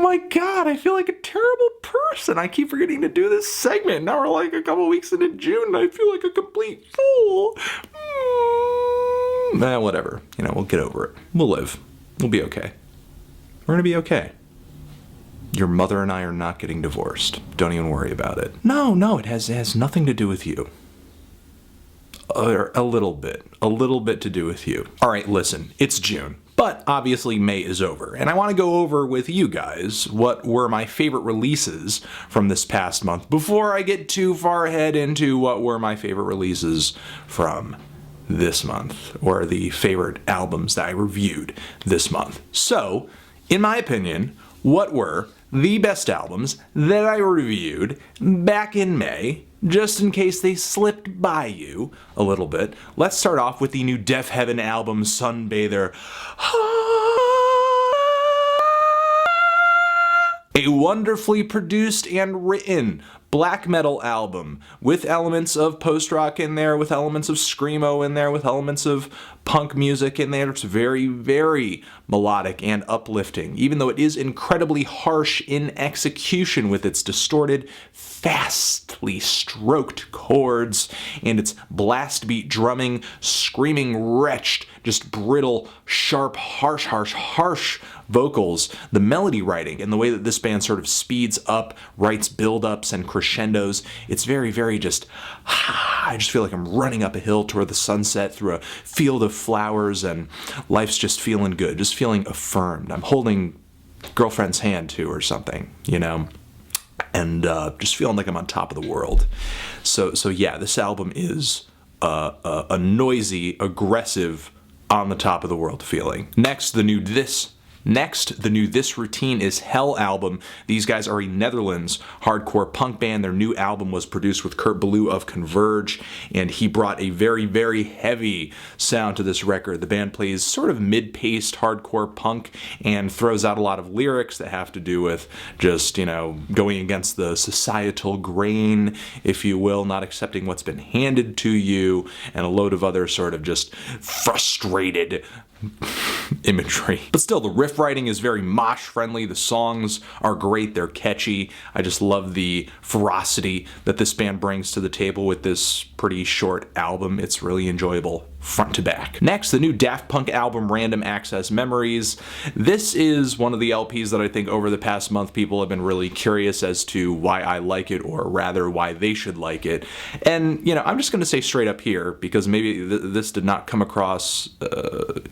my god, I feel like a terrible person. I keep forgetting to do this segment. Now we're like a couple weeks into June and I feel like a complete fool. Whatever. We'll get over it. We'll live. We'll be okay. We're gonna be okay. Your mother and I are not getting divorced. Don't even worry about it. No, it has nothing to do with you. Or a little bit to do with you. All right, listen, it's June. But obviously May is over, and I want to go over with you guys what were my favorite releases from this past month before I get too far ahead into what were my favorite releases from this month, or the favorite albums that I reviewed this month. So, in my opinion, what were the best albums that I reviewed back in May, just in case they slipped by you a little bit? Let's start off with the new Deafheaven album, Sunbather. A wonderfully produced and written black metal album with elements of post-rock in there, with elements of screamo in there, with elements of punk music in there. It's very, very melodic and uplifting, even though it is incredibly harsh in execution with its distorted, fastly stroked chords and its blast beat drumming, screaming, wretched, just brittle, sharp, harsh vocals, the melody writing, and the way that this band sort of speeds up, writes build-ups and crescendos. It's very, very just, I just feel like I'm running up a hill toward the sunset through a field of flowers, and life's just feeling good, just feeling affirmed. I'm holding girlfriend's hand too or something, and just feeling like I'm on top of the world. So yeah, this album is a noisy, aggressive, on the top of the world feeling. Next, the new This Routine is Hell album. These guys are a Netherlands hardcore punk band. Their new album was produced with Kurt Ballou of Converge, and he brought a very, very heavy sound to this record. The band plays sort of mid-paced hardcore punk and throws out a lot of lyrics that have to do with just, going against the societal grain, if you will, not accepting what's been handed to you, and a load of other sort of just frustrated imagery. But still, the riff writing is very mosh friendly. The songs are great. They're catchy. I just love the ferocity that this band brings to the table with this pretty short album. It's really enjoyable front to back. Next, the new Daft Punk album, Random Access Memories. This is one of the LPs that I think over the past month people have been really curious as to why I like it, or rather why they should like it. And, I'm just going to say straight up here, because maybe this did not come across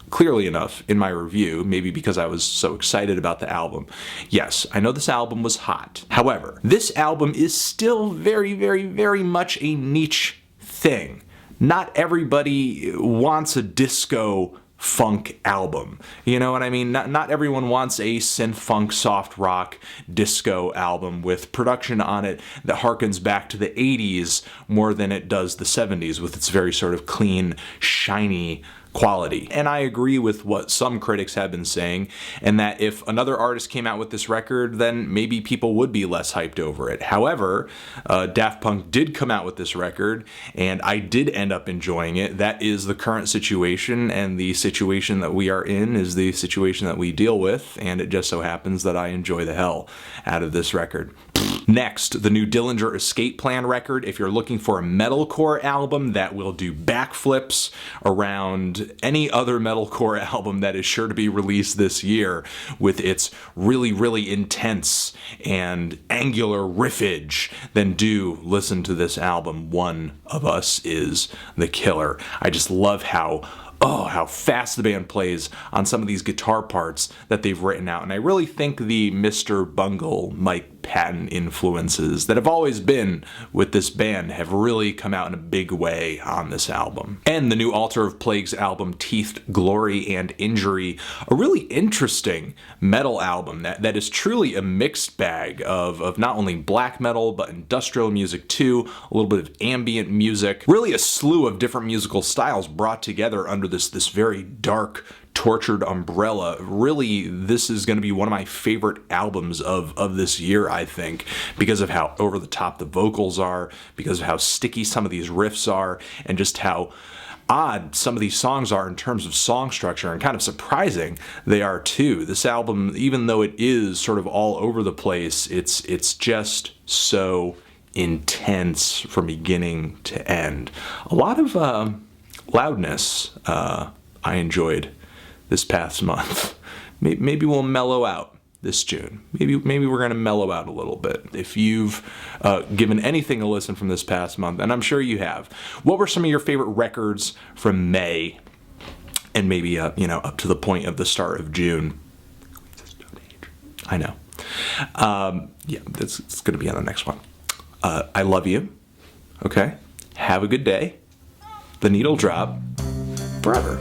clearly enough in my review, maybe because I was so excited about the album. Yes, I know this album was hot. However, this album is still very, very, very much a niche thing. Not everybody wants a disco funk album. You know what I mean? Not everyone wants a synth funk, soft rock, disco album with production on it that harkens back to the 80s more than it does the 70s with its very sort of clean, shiny quality. And I agree with what some critics have been saying, and that if another artist came out with this record, then maybe people would be less hyped over it. However, Daft Punk did come out with this record, and I did end up enjoying it. That is the current situation, and the situation that we are in is the situation that we deal with, and it just so happens that I enjoy the hell out of this record. Next, the new Dillinger Escape Plan record. If you're looking for a metalcore album that will do backflips around any other metalcore album that is sure to be released this year with its really, really intense and angular riffage, then do listen to this album. One of Us is the killer. I just love how fast the band plays on some of these guitar parts that they've written out. And I really think the Mr. Bungle, Mike Patton influences that have always been with this band have really come out in a big way on this album. And the new Altar of Plagues album, Teethed Glory and Injury, a really interesting metal album that is truly a mixed bag of not only black metal, but industrial music too, a little bit of ambient music, really a slew of different musical styles brought together under this very dark, tortured umbrella. Really, this is going to be one of my favorite albums of this year, I think, because of how over the top the vocals are, because of how sticky some of these riffs are, and just how odd some of these songs are in terms of song structure, and kind of surprising they are too. This album, even though it is sort of all over the place, it's just so intense from beginning to end. A lot of loudness I enjoyed this past month. Maybe we'll mellow out this June. Maybe we're going to mellow out a little bit. If you've given anything a listen from this past month, and I'm sure you have, what were some of your favorite records from May, and maybe up to the point of the start of June? I know. Yeah, it's going to be on the next one. I love you. Okay. Have a good day. The needle drop forever.